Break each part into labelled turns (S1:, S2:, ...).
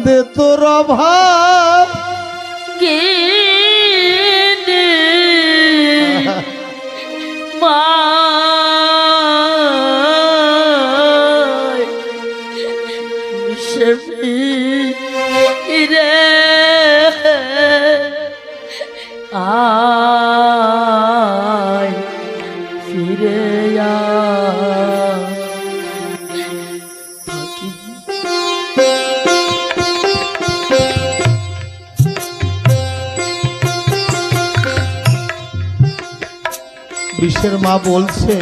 S1: কান্দে তোর অভাব
S2: কে মা রে আয় ফিরে
S1: বিশ্বের মা বলছে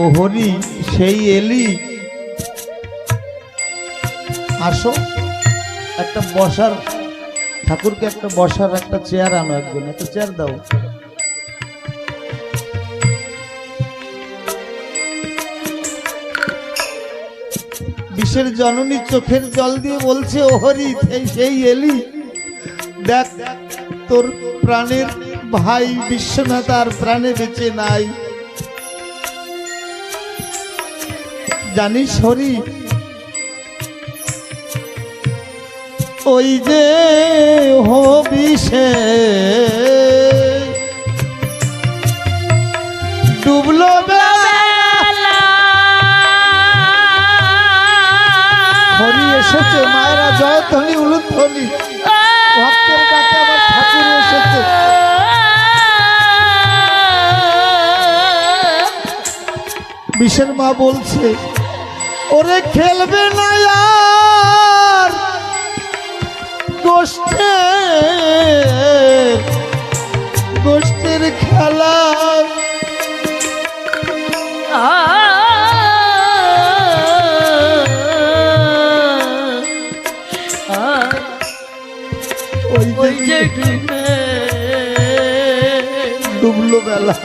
S1: ও হরি সেই এলি, আসো একটা বসার, ঠাকুরকে একটা বসার একটা চেয়ার আনো, একজন একটা চেয়ার দাও। বিশ্বের জননী চোখের জল দিয়ে বলছে ও হরি সেই এলি, দেখ তোর প্রাণের ভাই বিশ্বনাথ আর প্রাণে বেঁচে নাই। জানিস হরি, ওই যে হবিষে ডুবলো হরি এসেছে, মায়েরা জয়ধ্বনি উলুধ্বনি, ভক্তের কাছে আমার ঠাকুর এসেছে। বিশ্বের মা বলছে ওরে খেলবে না আর গোষ্ঠের খেলা,
S2: ওই যে
S1: ডুবলো বেলা,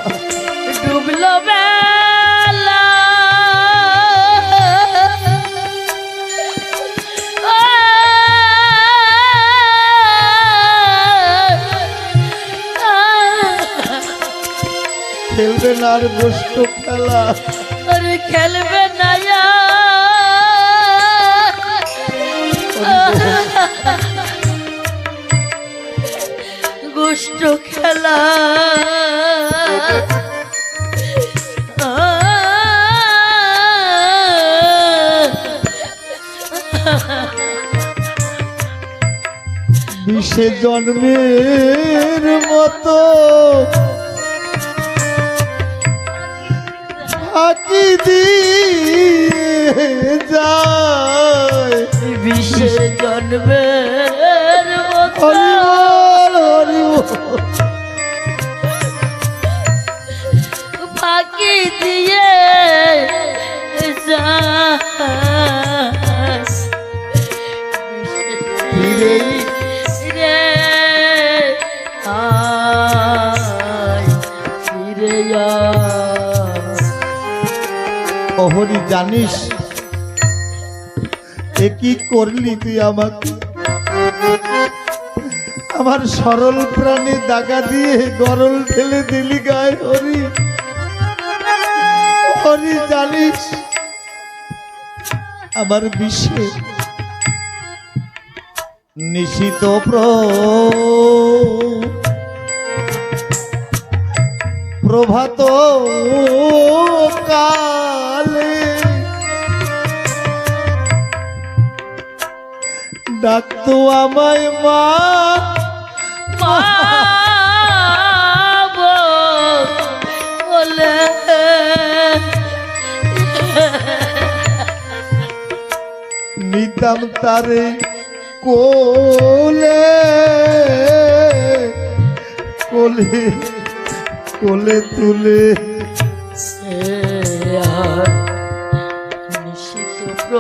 S2: ডুবলো বেলা
S1: খেলবে না আর গোষ্ঠ খেলা,
S2: আরে খেলবে না গোষ্ঠ খেলা,
S1: বিষে জন্মের মতো ফাঁকি দিয়ে যায়,
S2: বিষে জন্মের মতো ফাঁকি দিয়ে
S1: হরি জানিস এ কি করলি তুই আমাকে, আমার সরল প্রাণে দাগা দিয়ে গরল ঢেলে দিলি গায়ে। হরি হরি জানিস আমার বিশ্বে নিশিত প্রভাত কালে ডাকতো আমায় মা,
S2: বলে
S1: নিতাম তারে কোলে কোলে কোলে তুলে,
S2: নিশিত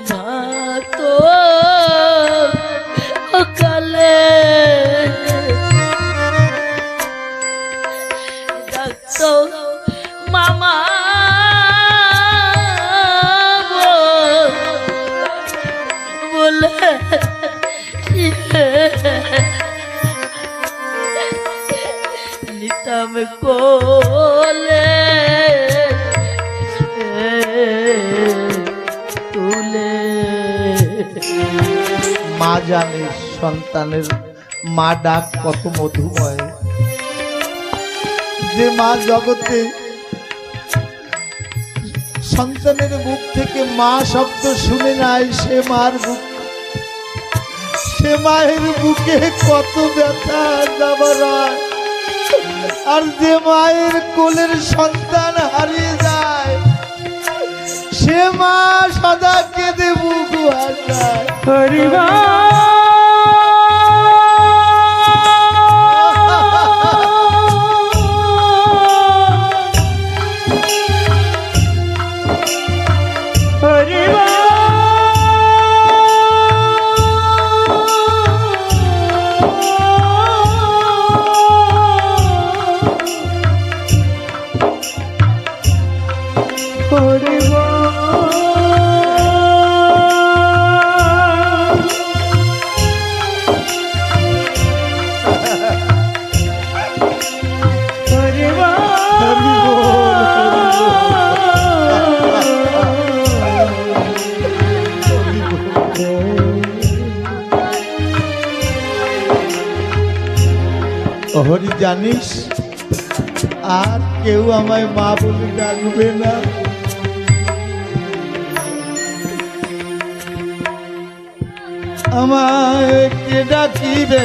S2: ভাতো কালে ডাকতো মামা বলে কোলে তুলে।
S1: মা জানে সন্তানের মা ডাক কত মধুময়। যে মা জগতে সন্তানের মুখ থেকে মা শব্দ শুনে নাই, সে মার বুক, সে মায়ের বুকে কত ব্যথা যাবার। আর যে মায়ের কোলের সন্তান হারিয়ে যায়, সে মা সদা কেঁদে বুক ভাসায়। হরি জানিস, আর কেউ আমায় মা বলে ডাকবে না। আমায় কে ডাকিবে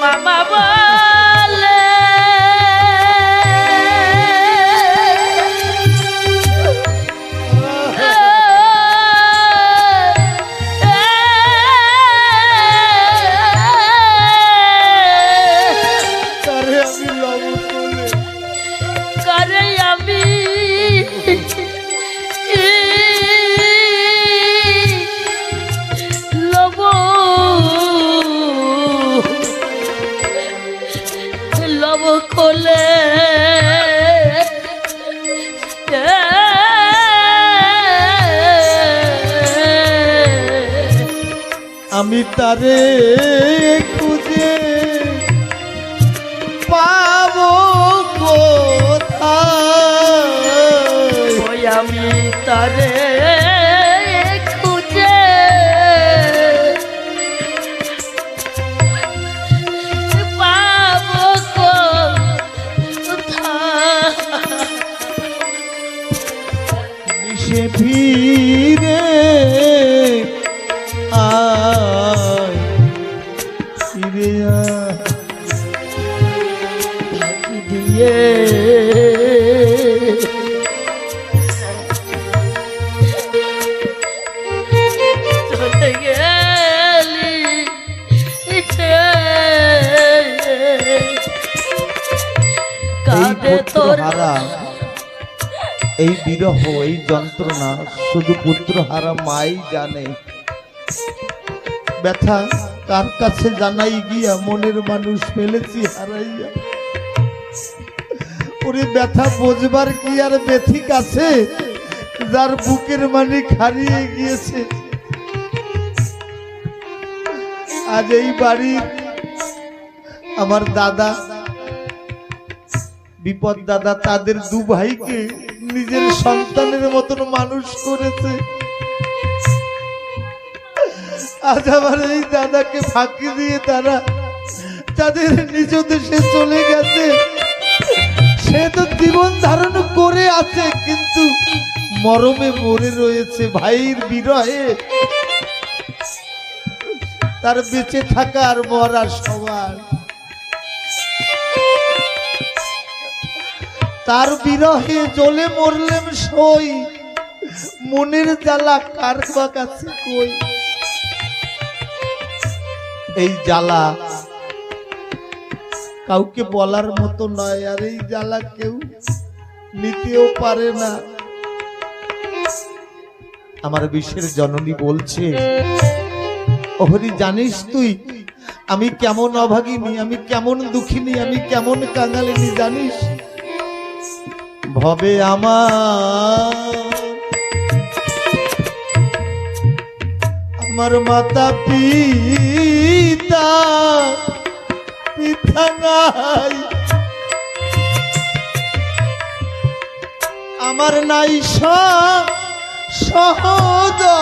S2: মামা বলে খোলে
S1: আমি তারে খুঁজে পাবো কোথায়?
S2: ওই আমি তারে খুঁজে পাবো কোথায়?
S1: সে ফিরে আয়, ফিরে আয়
S2: দিয়ে চলে গেলি কাঁদে তোর
S1: হারা এই বিরহ, এই যন্ত্রণা শুধু পুত্র হারা মাই জানে। ব্যথা কার কাছে জানাই গিয়া, মনের মানুষ ফেলেছি হারাইয়া। ওরে ব্যথা বোঝবার কি আর ব্যথিক আছে, যার বুকের মানিক হারিয়ে গিয়েছে। আজ এই বাড়ির আমার দাদা বিপদ দাদা, তাদের দু ভাইকে নিজের সন্তানের মতন মানুষ করেছে। আজ আমার এই দাদাকে ফাঁকি দিয়ে তারা তাদের নিজ দেশে চলে গেছে। সে তো জীবন ধারণ করে আছে, কিন্তু মরমে মরে রয়েছে। ভাইয়ের বিরহে তার বেঁচে থাকা আর মরা সবার। তার বিরহে জ্বলে মরলেম সই, মনের জ্বালা কার বা কাছে কই। এই জ্বালা কাউকে বলার মতো নয়, আর এই জ্বালা কেউ নিতেও পারে না। আমার বিশ্বের জননী বলছে, ওহরি জানিস তুই আমি কেমন অভাগিনী, আমি কেমন দুঃখিনী, আমি কেমন কাঙালিনী জানিস? ভবে আমার মাতা পিতা পিতা নাই, আমার নাই সহোদর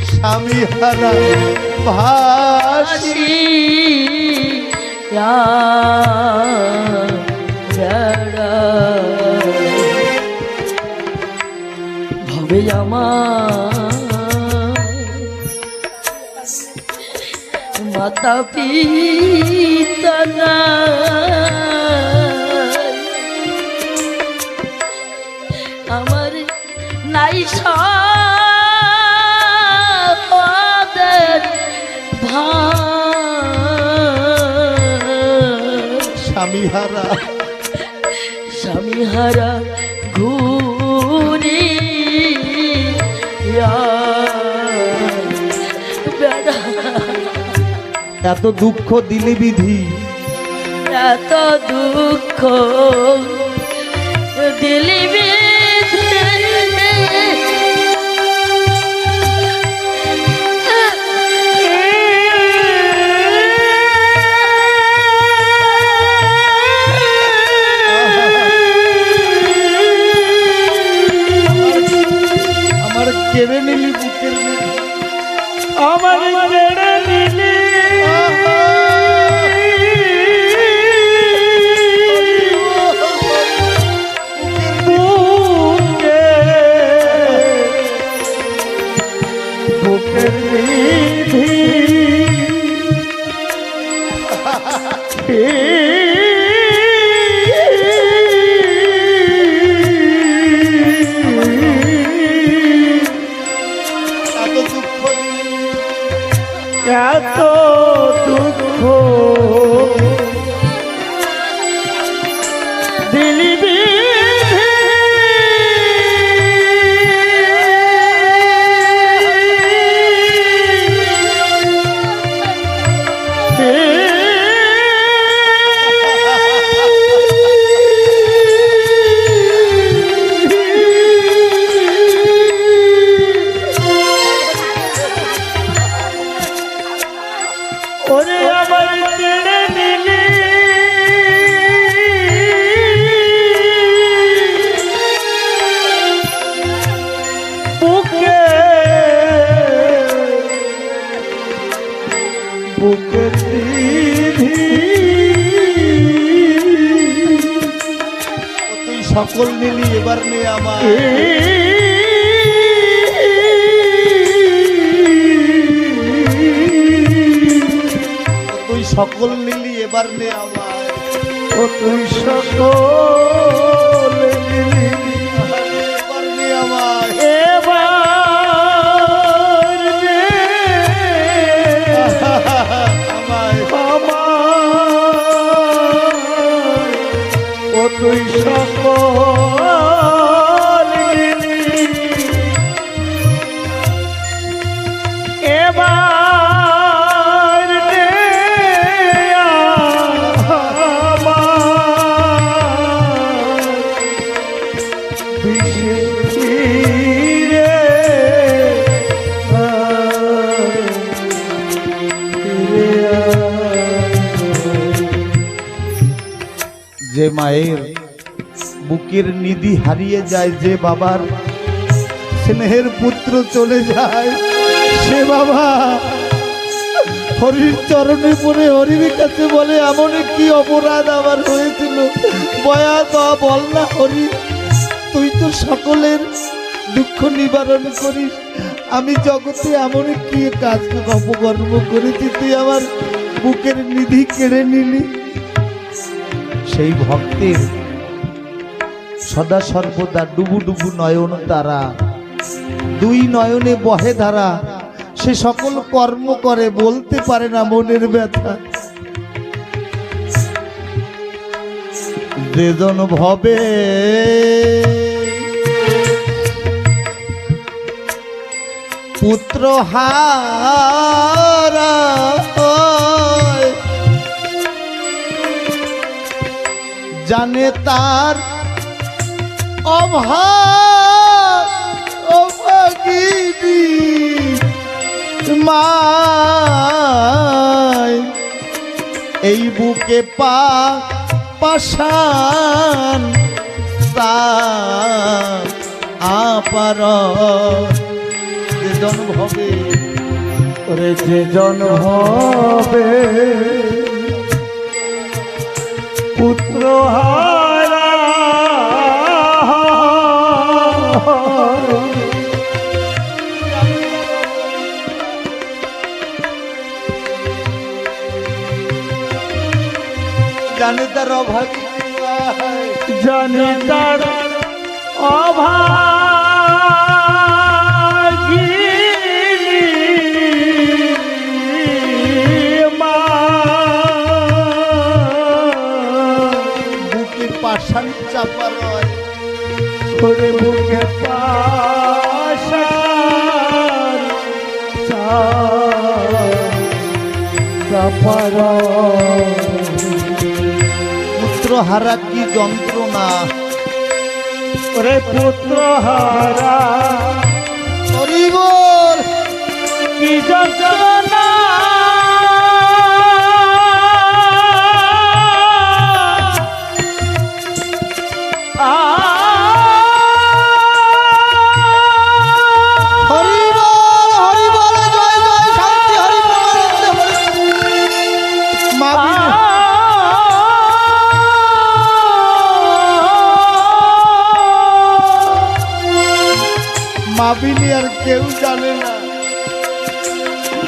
S1: স্বামী হারা ভাসি
S2: ভাবে আমার মাতা পিতা নাই, আমার নাই সদের
S1: স্বামী হারা
S2: স্বামী হারা ঘুরি
S1: এত দুঃখ দিলি বিধি,
S2: এত দুঃখ দিলি
S1: আমার কেড়ে নিলি বুকের নিলি,
S2: আমার কেড়ে নিলি বুকের নিধি এত দুঃখ দিলি ওরে আমার কেড়ে নিলি বুকে বুকের নিধি,
S1: তুই সকল নিলি এবার নে আমার, তুই সকল নিলি এবার নে আমার,
S2: ও তুই সকল নিলি
S1: এবার নে আমার,
S2: এবার নে
S1: আমায়
S2: আমার, ও তুই সকল নিলি এবার নে আমার, বিষে
S1: যে মায়ের বুকের নিধি হারিয়ে যায়, যে বাবার স্নেহের পুত্র চলে যায়, সে বাবা হরির চরণে পড়ে হরির কাছে বলে এমন কি অপরাধ আমার হয়েছিল, বয়া তো বল না হরি, তুই তো সকলের দুঃখ নিবারণ করিস, আমি জগতে এমন কি কাজ অপকর্ম করেছি তুই আমার বুকের নিধি কেড়ে নিলি। সেই ভক্তের সদা সর্বদা ডুবু ডুবু নয়ন তারা, দুই নয়নে বহে ধারা, সে সকল কর্ম করে বলতে পারে না মনের ব্যথা। যেজন ভবে পুত্র হারা জানে তার অভাব অভাগিনী মায় এই বুকে পাশান আপার যে জন হবে
S2: ওরে যে জন হবে পুত্র হারা
S1: জানে তার অভাব
S2: জানি তার অভাগিনী মা
S1: বুকে পাশান চাপা রয়
S2: ওরে বুকে পাশান চাপা
S1: পুত্র হারা কি যন্ত্রণা
S2: ওরে পুত্র হারা
S1: হরি বল
S2: কি যন্ত্রণা
S1: হরি বল জয় জয় শান্তি হরি প্রেমানন্দে হরি মা মাবিনী আর কেউ জানে না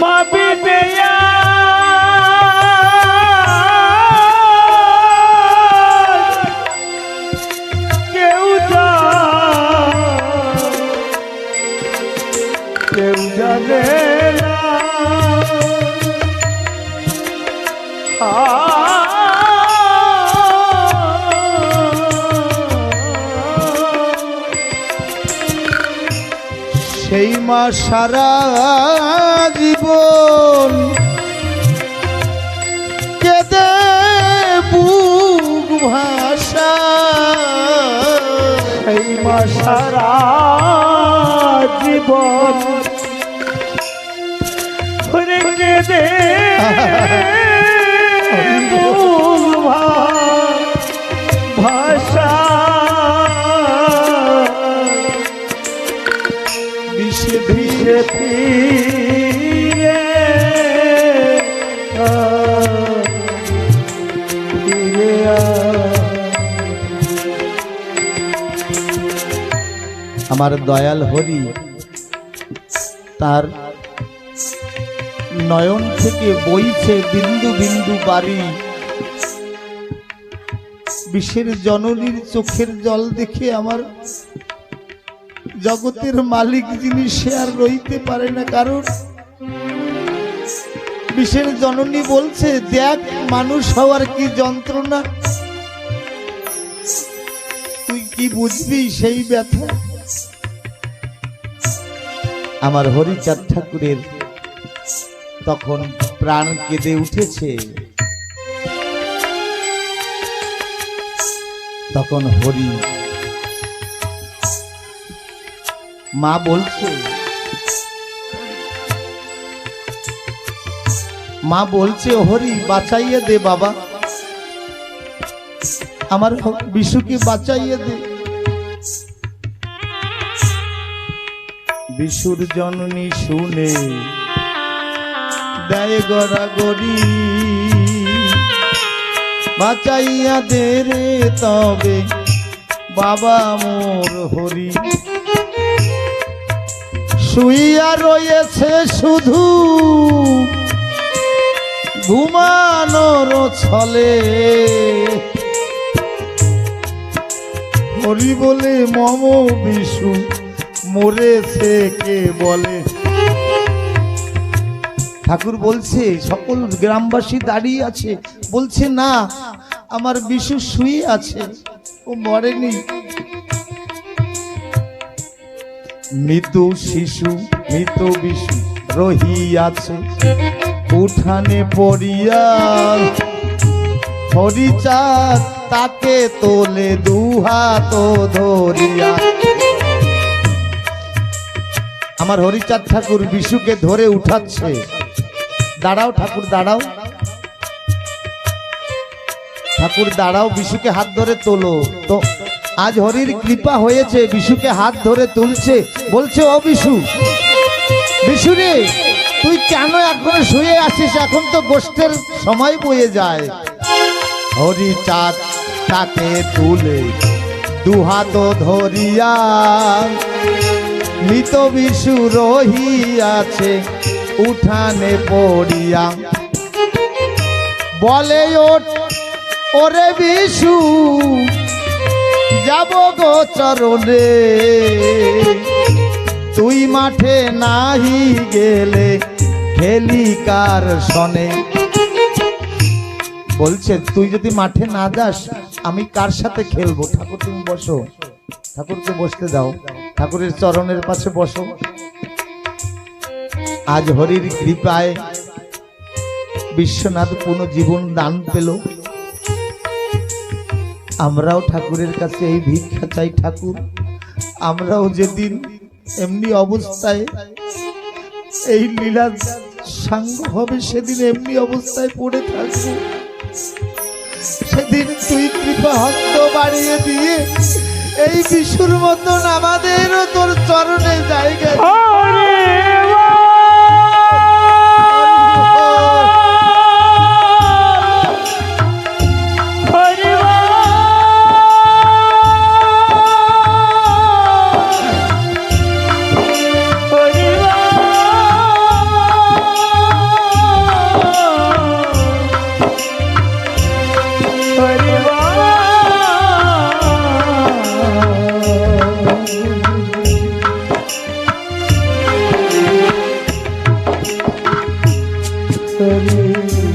S2: মাবিনে কেউ জানে না
S1: সেই মা সারা জীবন কেঁদে বুক ভাষা
S2: এই মা সারা জীবন ঘুরে কেঁদে ভাষা
S1: বিষে
S2: ধীরে ফিরে ফিরে
S1: আমার দয়াল হরি তার নয়ন থেকে বইছে বিন্দু বিন্দু বাড়ি বিশ্বের জননীর চোখের জল দেখে আমার জগতের মালিক যিনি সে আর রইতে পারে না কারণ বিশ্বের জননী বলছে দেখ মানুষ হওয়ার কি যন্ত্রণা তুই কি বুঝবি সেই ব্যথা আমার হরিচাঁদ ঠাকুরের তখন প্রাণ কেঁদে উঠেছে তখন হরি মা বলছে হরি বাঁচাইয়ে দে বাবা আমার বিশুকে বাঁচাইয়ে দে বিশুর জননী শুনে দেয় গড়াগড়ি বাঁচাইয়া দে রে তবে বাবা মোর হরি শুইয়া রয়েছে শুধু ঘুমানোর ছলে হরি বলে মম বিশু মরেছে কে বলে ঠাকুর বলছে সকল গ্রামবাসী দাঁড়িয়ে আছে বলছে না আমার বিশু শুয়ে আছে ও মরেনি মৃত শিশু মৃত বিশু রহিয়াছে উঠানে পড়িয়া হরিচাঁদ তাকে তোলে দুহাত ধরিয়া। আমার হরিচাঁদ ঠাকুর বিশুকে ধরে উঠাচ্ছে। দাঁড়াও ঠাকুর দাঁড়াও, ঠাকুর দাঁড়াও, বিশুকে হাত ধরে তোলো। তো আজ হরির কৃপা হয়েছে, বিশুকে হাত ধরে তুলছে, বলছে ও বিশু, বিশু রে তুই কেন এখন শুয়ে আছিস, এখন তো গোষ্ঠের সময় বয়ে যায়। হরিচাঁদ তাকে তুলে দুহাত ধরিয়া, মৃত বিশু রহিয়াছে উঠানে পড়িয়া। বলে ওরে বিশু যাব গো চরণে, তুই মাঠে নাহি গেলে খেলি কার সনে। বলছে তুই যদি মাঠে না যাস আমি কার সাথে খেলবো। ঠাকুর তুমি বসো, ঠাকুরকে বসতে দাও, ঠাকুরের চরণের পাশে বসো। আজ হরির কৃপায় বিশ্বনাথ পুনর্জীবন দান পেল। আমরাও ঠাকুরের কাছে এই ভিক্ষা চাই, ঠাকুর আমরাও যেদিন এমনি অবস্থায় এই লীলা সাঙ্গ হবে সেদিন এমনি অবস্থায় পড়ে থাকবো, সেদিন তুই কৃপা হস্ত বাড়িয়ে দিয়ে এই বিশুর মতন আমাদেরও তোর চরণে জায়গা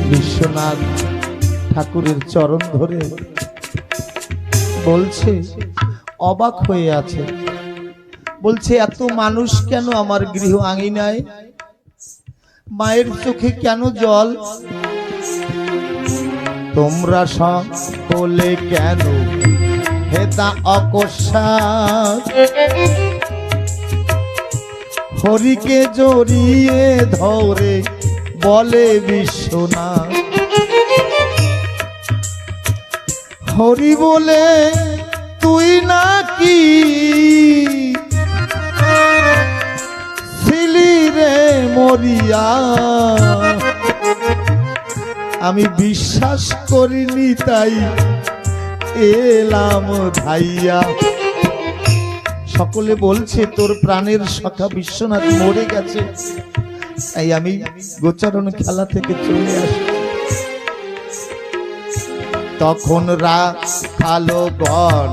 S1: বিশ্বনাথ ঠাকুরের চরণ ধরে বলছে, অবাক হয়ে আছে, বলছে এত মানুষ কেন আমার গৃহ আঙিনায়, মায়ের চোখে কেন জল, তোমরা সকলে কেন হেতা অকস্মাৎ, হরিকে জড়িয়ে ধরে বলে বিশ্বনাথ। হরি বলে তুই নাকি ছিলি রে মরিয়া, আমি বিশ্বাস করিনি তাই এলাম ধাইয়া। সকলে বলছে তোর প্রাণের সখা বিশ্বনাথ মরে গেছে, তাই আমি গোচারণ খেলা থেকে চলে আসি। তখন রাখালো গণ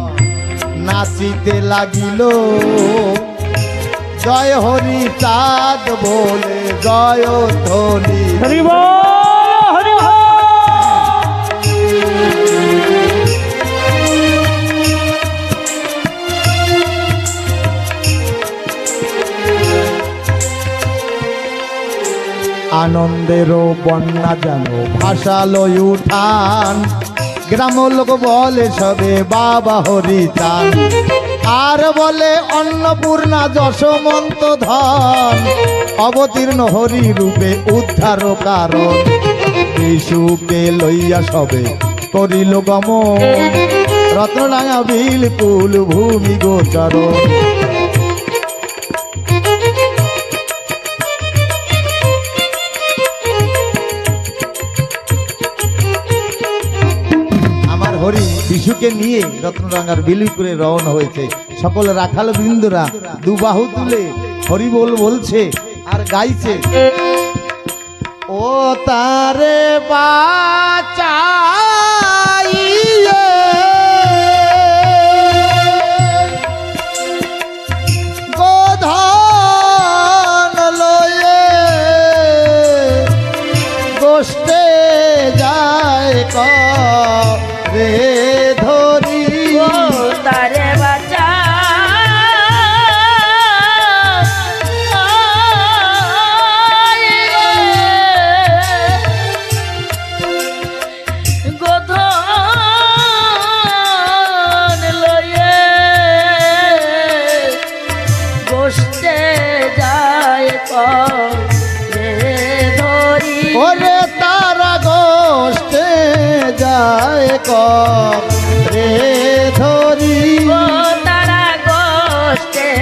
S1: নাচিতে লাগিল, জয় হরি চাঁদ বলে জয় ধ্বনি।
S2: হরি বল, হরি বল।
S1: আনন্দেরও বন্যা যেন ভাসালো উঠান, গ্রাম লোক বলে সবে বাবা হরি চান, আর বলে অন্নপূর্ণা যশমন্ত ধন, অবতীর্ণ হরি রূপে উদ্ধার কারণ, বিশুকে লইয়া সবে করিল গমন, রত্নডাঙ্গা বিলপুল ভূমি গোচরণ। হরি বিশুকে নিয়ে রত্নডাঙ্গার বিলপুরে রওনা হয়েছে। সকল রাখাল বৃন্দরা দুবাহু তুলে হরি বল বলছে আর গাইছে, ও তারে বাঁচাইয়ে গোধন লয়ে গোষ্ঠে যায় রে ধরি,
S3: তারে বাঁচা
S1: রে ধরি
S3: ও তারা গোষ্ঠে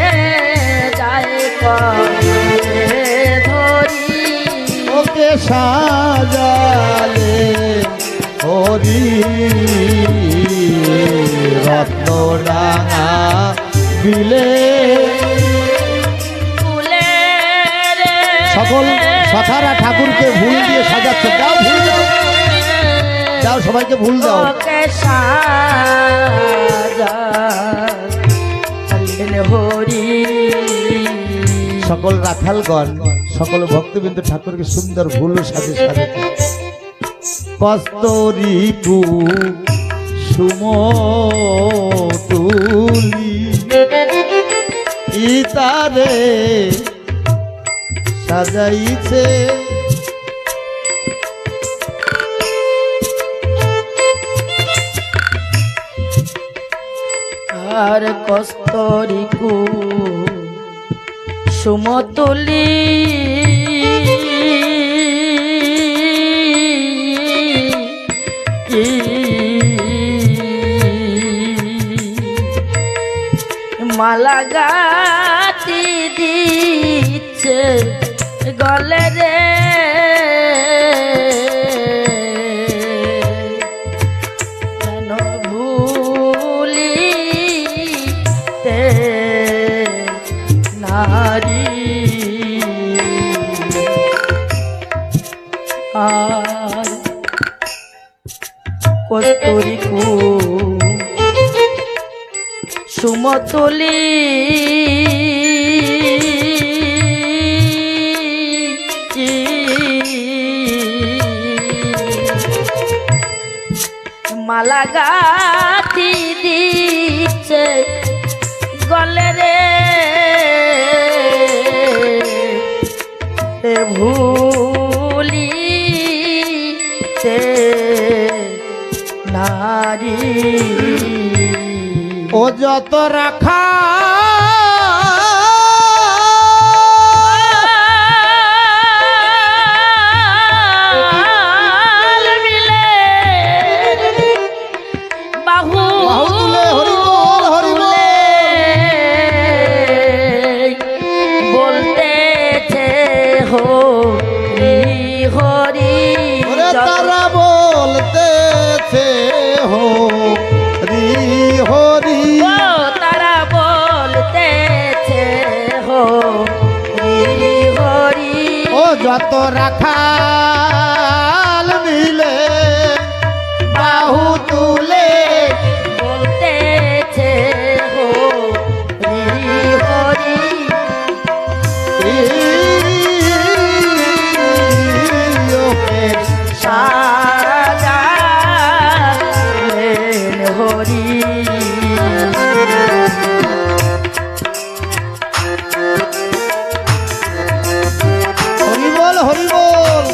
S3: যায় করে ধরি
S1: ওকে সাজালে হরি রত্ন ডাঙা বিলে
S3: ফুলে রে
S1: সকল সখারা ঠাকুরকে ভুল দিয়ে সাজাচ্ছে দাও ভুল দাও দাও সবাইকে ভুল দাও
S3: ওকে সাজালেন হরি
S1: সকল রাখালগণ সকল ভক্তবৃন্দ ঠাকুরকে সুন্দর ভুল সাজে সাজে কস্তরিপু সুমতুলি ইতারে সাজাইছে
S3: আর কস্তরিকু সুমতুলি মালা গাতি দিচ্ছে গলে রে কেন ভুলিতে নারী আর কস্তুরিকু সুমতুলি মালা গাথি দিচ্ছে গলে রে ভুলি নারী
S1: ও যত রাখা
S3: মিলে বাহু
S1: তুলে হরি বল, হরি বল।
S3: বলতেছে হরি হরি
S1: ওরে তারা বলতেছে হরি হরি
S3: ও তারা বলতেছে হরি হরি
S1: ও যত রাখাল মিলে বাহু তুলে
S3: বলতেছে হরি হরি
S1: ওকে
S3: সাজালেন হরি
S1: হরি বল হরি বল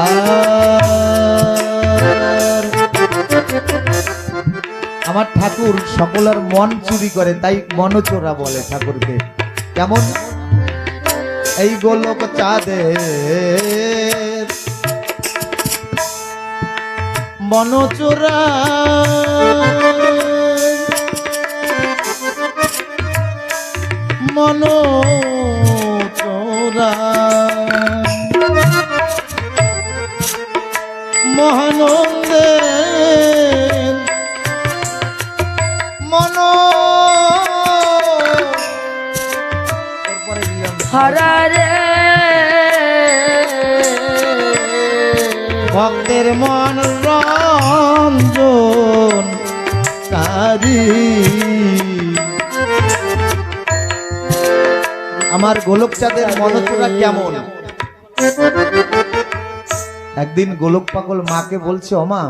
S1: আর আমার ঠাকুর সকলের মন চুরি করে তাই মনচোরা বলে ঠাকুরকে কেমন এই গোলক চাঁদের মনচোরা মনচোরা মহানন্দের মন
S3: হরারে
S1: ভক্তের মন রঞ্জন কারি আমার গোলক চাঁদের মনচোরা কেমন একদিন গোলক পাগল মাকে বলছে ওমা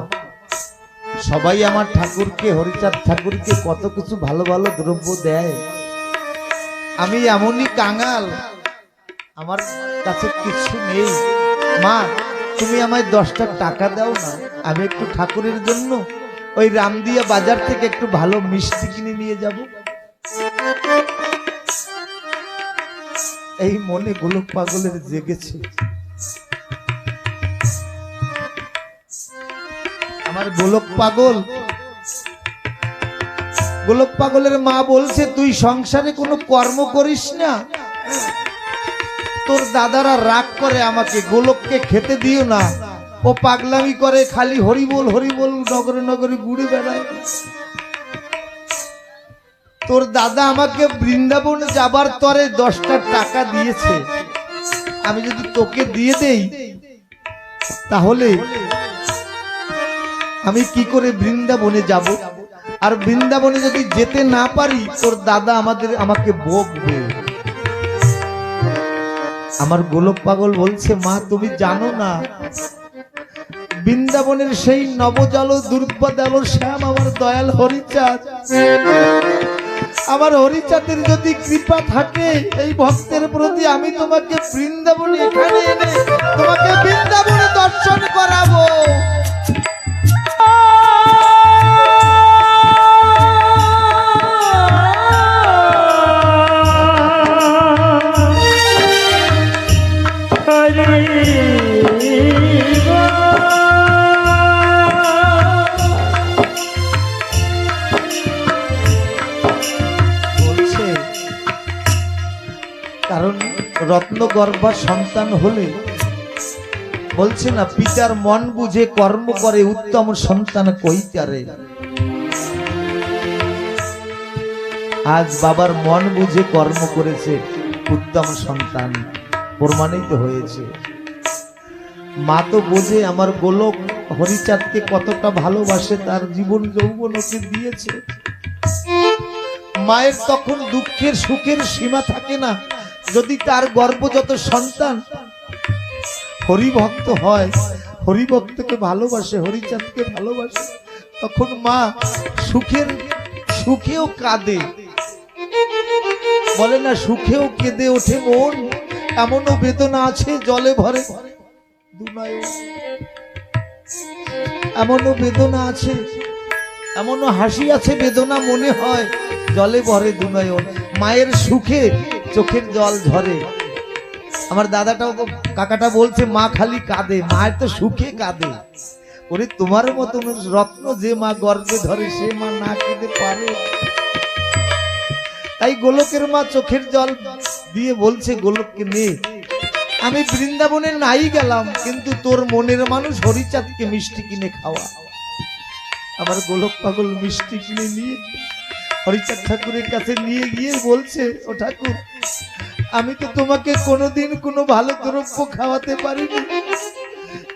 S1: সবাই আমার ঠাকুরকে হরিচাঁদ ঠাকুরকে কত কিছু ভালো ভালো দ্রব্য দেয় আমি এমনই কাঙাল আমার কাছে কিছু নেই মা তুমি আমায় 10টা টাকা দাও না, আমি একটু ঠাকুরের জন্য ওই রামদিয়া বাজার থেকে একটু ভালো মিষ্টি কিনে নিয়ে যাব। এই মনে গোলক পাগলের জেগেছে। আমার গোলক পাগলের মা বলছে, তুই সংসারে কোনো কর্ম করিস না, তোর দাদারা রাগ করে আমাকে, গোলককে খেতে দিও না, ও পাগলামি করে, খালি হরিবোল হরিবোল নগরে নগরে ঘুরে বেড়ায়। তোর দাদা আমাকে বৃন্দাবন যাবার তরে 10টা টাকা দিয়েছে, আমি যদি তোকে দিয়ে দেই তাহলে আমি কি করে বৃন্দাবনে যাব? আর বৃন্দাবনে যদি যেতে না পারি তোর দাদা আমাকে বকবে। আমার গোলক পাগল বলছে, মা তুমি জানো না, বৃন্দাবনের সেই নবজল দুর্বাদল শ্যাম আমার দয়াল হরিচাঁদ, আমার হরিচাঁদের যদি কৃপা থাকে এই ভক্তের প্রতি, আমি তোমাকে বৃন্দাবনে এখানে এনে তোমাকে বৃন্দাবনে দর্শন করাবো। কারণ রত্নগর্ভা সন্তান হলে বলছে না, পিতার মন বুঝে কর্ম করে উত্তম সন্তান কইতারে। আজ বাবার মন বুঝে কর্ম করেছে, উত্তম সন্তান প্রমাণিত হয়েছে। মা তো বোঝে আমার গোলক হরিচাঁদকে কতটা ভালোবাসে, তার জীবন যৌবন ওকে দিয়েছে। মায়ের তখন দুঃখের সুখের সীমা থাকে না, যদি তার গর্ভজাত সন্তান হরিভক্ত হয়, হরিভক্তকে ভালোবাসে, হরিচাঁদকে ভালোবাসে, তখন মা সুখেও কাঁদে। বলে না, সুখেও কেঁদে ওঠে মন, এমনও বেদনা আছে জলে ভরে দুনয়ন। এমনও বেদনা আছে, এমনও হাসি আছে, বেদনা মনে হয় জলে ভরে দুনয়ন। মায়ের সুখে চোখের জল ঝরে। আমার দাদাটাও কাকাটা বলছে, মা খালি কাঁদে, মায়ের তো সুখে কাঁদে। ওরে তোমার মতন রত্ন যে মা গর্ভে ধরে সে মা না কেঁদে পারে? তাই গোলকের মা চোখের জল দিয়ে বলছে, গোলককে নে, আমি বৃন্দাবনে নাই গেলাম, কিন্তু তোর মনের মানুষ হরিচাঁদকে মিষ্টি কিনে খাওয়া। আমার গোলক পাগল মিষ্টি কিনে নিয়ে হরিচাঁদ ঠাকুরের কাছে নিয়ে গিয়ে বলছে, ও ঠাকুর, আমি তো তোমাকে কোনোদিন কোনো ভালো দ্রব্য খাওয়াতে পারিনি,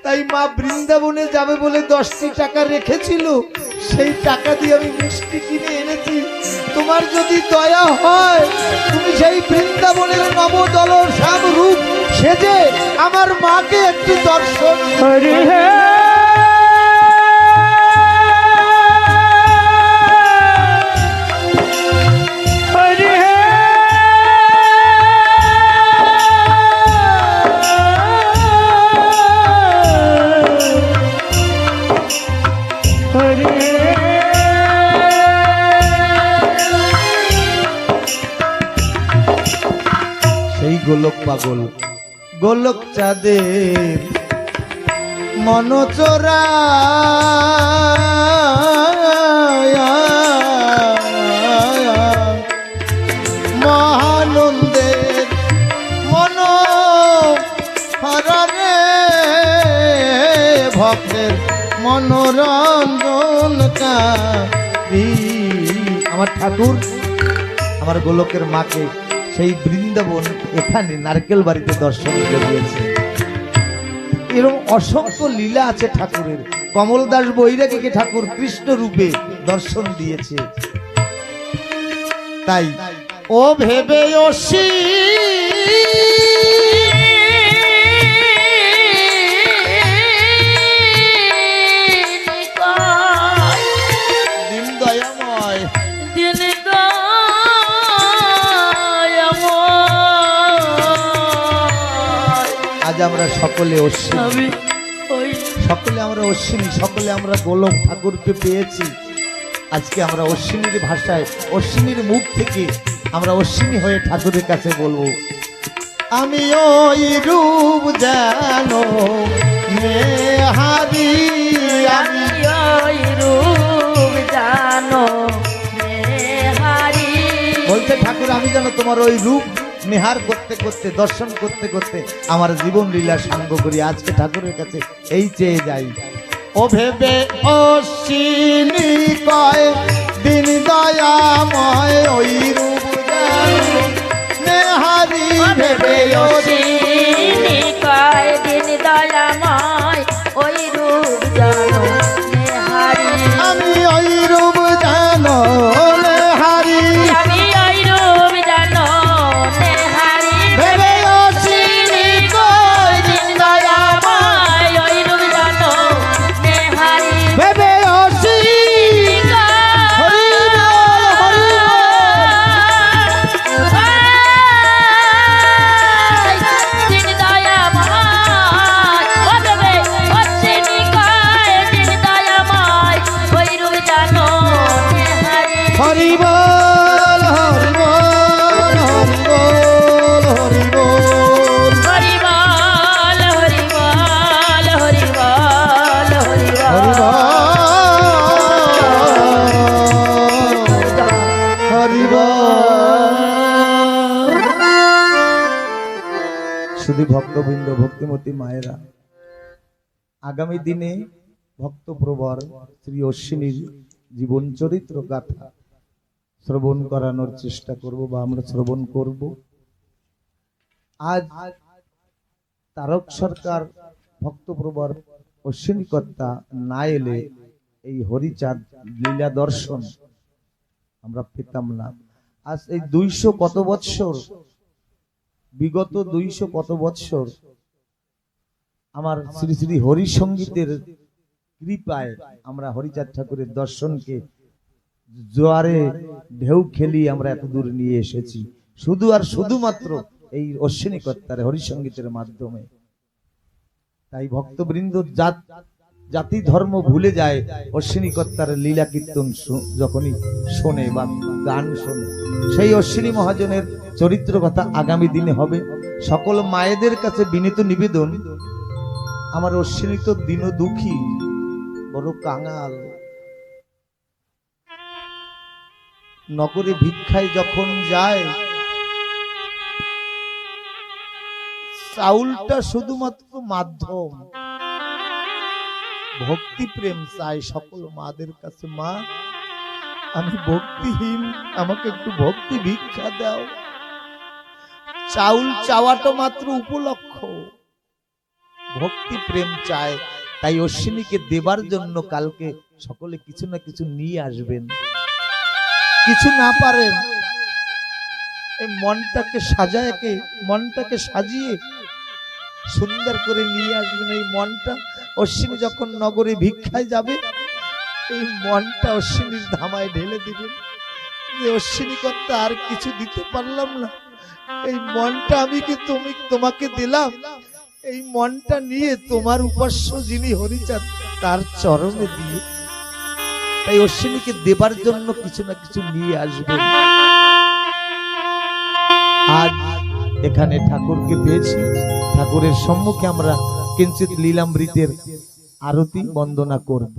S1: তাই মা বৃন্দাবনে যাবে বলে 10টি টাকা রেখেছিল, সেই টাকা দিয়ে আমি মিষ্টি কিনে এনেছি। তোমার যদি দয়া হয়, তুমি সেই বৃন্দাবনের নবদল শ্যাম রূপ সেজে আমার মাকে একটু দর্শন
S2: হরি হে
S1: গোলক পাগল গোলক চাঁদের মনচোরা মহানন্দের মন হররে ভক্তের মনোরঞ্জন কারি। আমার ঠাকুর আমার গোলকের মাকে সেই বৃন্দাবন এখানে নারকেল বাড়িতে দর্শন করিয়েছে। এরকম অসংখ্য লীলা আছে ঠাকুরের। কমল দাস বৈরাগীকে ঠাকুর কৃষ্ণ রূপে দর্শন দিয়েছে। তাই ও ভেবে অসি দিন দয়াময়
S3: দিন
S1: আজ আমরা সকলে অসি সকলে আমরা অশ্বিনী, সকলে আমরা গোলক ঠাকুরকে পেয়েছি। আজকে আমরা অশ্বিনীর ভাষায়, অশ্বিনীর মুখ থেকে আমরা অশ্বিনী হয়ে ঠাকুরের কাছে বলবো, আমি ওই রূপ জানো নেহারি, আমি
S3: আমি ওই রূপ জানো নেহারি।
S1: বলতে ঠাকুর আমি যেন তোমার ওই রূপ নেহার করতে করতে, দর্শন করতে করতে আমার জীবন লীলা সাঙ্গ করি। আজকে ঠাকুরের কাছে এই চেয়ে যাই। ও ভেবে অশ্বিনী কয় দিন দয়াময়, ওই রূপ জানো নেহারি, ভেবে
S3: অশ্বিনী কয় দিন দয়াময়, ওই রূপ জানো নেহারি।
S1: আমি ওই রূপ জানো নেহারি,
S3: আমি ওই রূপ জানো নেহারি।
S1: ভেবে অশ্বিনী কয় দিন
S3: দয়াময়, ওই রূপ জানো নেহারি।
S1: ভেবে অশ্বিনী হরি বল, হরি
S3: দিন দয়াময়, ও দেবে অশ্বিনী কয় দিন দয়াময়, ওই রূপ জানো নেহারি।
S1: হরি বল, হরি বল, হরি বল, হরি বল।
S3: হরি বল, হরি বল, হরি বল, হরি
S1: হরি
S3: বল।
S1: বল, হরি বল। শুধু ভক্তবৃন্দ, ভক্তিমতী মায়েরা, আগামী দিনে ভক্তপ্রবর শ্রী অশ্বিনীর জীবন চরিত্র গাথা শ্রবণ করানোর চেষ্টা করব, বা আমরা শ্রবণ করব। আজ তারক সরকার ভক্তপ্রবর অশ্বিনী কর্তা না এলে এই হরিচাঁদ লীলা দর্শন আমরা পেতাম না। আজ এই 200 কত বৎসর, বিগত 200 কত বৎসর আমার শ্রী শ্রী হরি সঙ্গীতের কৃপায় আমরা হরিচাঁদ ঠাকুরের দর্শনকে জোয়ারে ঢেউ খেলি আমরা এত দূর নিয়ে এসেছি, শুধু আর শুধুমাত্র এই অশ্বিনী কর্তার হরিসঙ্গীতের মাধ্যমে। তাই ভক্তবৃন্দ জাতি ধর্ম ভুলে যায় অশ্বিনী কর্তার লীলা কীর্তন যখনই শোনে বা গান শোনে। সেই অশ্বিনী মহাজনের চরিত্র কথা আগামী দিনে হবে। সকল মায়েদের কাছে বিনীত নিবেদন, আমার অশ্বিনী তো দিন দুঃখী, বড় কাঙাল। নগরে ভিক্ষায় যখন যায়, চাউলটা শুধুমাত্র মাধ্যম, ভক্তি প্রেম চাই সকল মাদের কাছে। মা, আমি ভক্তিহীন, আমাকে একটু ভক্তি ভিক্ষা দাও। চাউল চাওয়াটা মাত্র উপলক্ষ, ভক্তি প্রেম চায়। তাই অশ্বিনীকে দেবার জন্য কালকে সকলে কিছু না কিছু নিয়ে আসবেন। কিছু না পারেন, এই মনটাকে সাজিয়ে সুন্দর করে নিয়ে আসবেন। এই মনটা অশ্বিনী যখন নগরে ভিক্ষায় যাবে, এই মনটা অশ্বিনীর ধামায় ঢেলে দিবেন। যে অশ্বিনী কর্তা আর কিছু দিতে পারলাম না, এই মনটা আমি কি তোমাকে দিলাম। এই মনটা নিয়ে তোমার উপাস্য যিনি হরিচাঁদ, তার চরণে দিয়ে, তাই অশ্বিনীকে দেবার জন্য কিছু না কিছু নিয়ে আসবেন। আজ এখানে ঠাকুরকে পেয়েছি, ঠাকুরের সম্মুখে আমরা কিঞ্চিত লীলামৃতের আরতি বন্দনা করব।